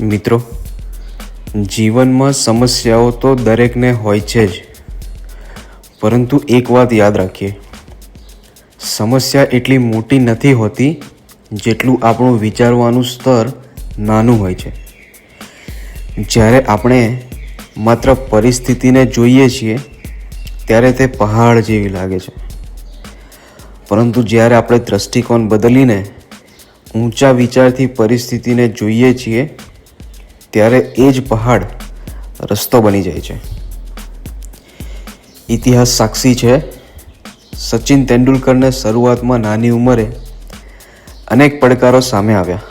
મિત્રો, જીવનમાં સમસ્યાઓ તો દરેકને હોય છે જ, પરંતુ એક વાત યાદ રાખીએ, સમસ્યા એટલી મોટી નથી હોતી જેટલું આપણું વિચારવાનું સ્તર નાનું હોય છે. જ્યારે આપણે માત્ર પરિસ્થિતિને જોઈએ છીએ ત્યારે તે પહાડ જેવી લાગે છે, પરંતુ જ્યારે આપણે દૃષ્ટિકોણ બદલીને ઊંચા વિચારથી પરિસ્થિતિને જોઈએ છીએ ત્યારે એ જ પહાડ રસ્તો બની જાય છે. ઇતિહાસ સાક્ષી છે. સચિન તેંડુલકરને શરૂઆતમાં નાની ઉંમરે અનેક પડકારો સામે આવ્યા.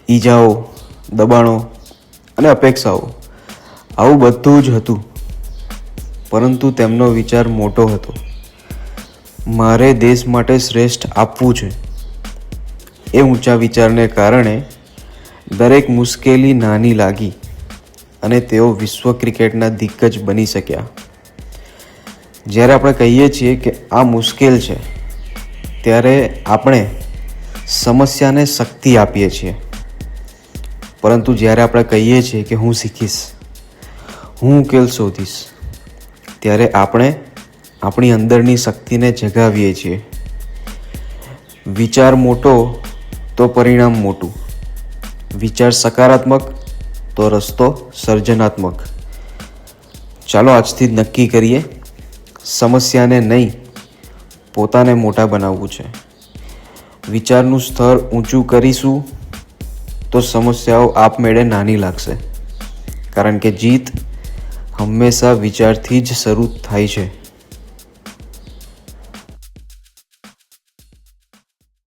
ઈજાઓ, દબાણો અને અપેક્ષાઓ, આવું બધું જ હતું, પરંતુ તેમનો વિચાર મોટો હતો. મારે દેશ માટે શ્રેષ્ઠ આપવું છે. એ ઊંચા વિચારને કારણે દરેક મુશ્કેલી નાની લાગી અને તેઓ વિશ્વ ક્રિકેટના દિગ્ગજ બની શક્યા. જ્યારે આપણે કહીએ છીએ કે આ મુશ્કેલ છે, ત્યારે આપણે સમસ્યાને શક્તિ આપીએ છીએ, પરંતુ જ્યારે આપણે કહીએ છીએ કે હું શીખીશ, હું ઉકેલ શોધીશ, ત્યારે આપણે આપણી અંદરની શક્તિને જગાવીએ છીએ. વિચાર મોટો તો પરિણામ મોટું. વિચાર સકારાત્મક તો રસ્તો સર્જનાત્મક. ચાલો આજથી જ નક્કી કરીએ, સમસ્યાને નહીં, પોતાને મોટા બનાવવું છે. વિચારનું સ્તર ઊંચું કરીશું તો સમસ્યાઓ આપમેળે નાની લાગશે, કારણ કે જીત હંમેશા વિચારથી જ શરૂ થાય છે.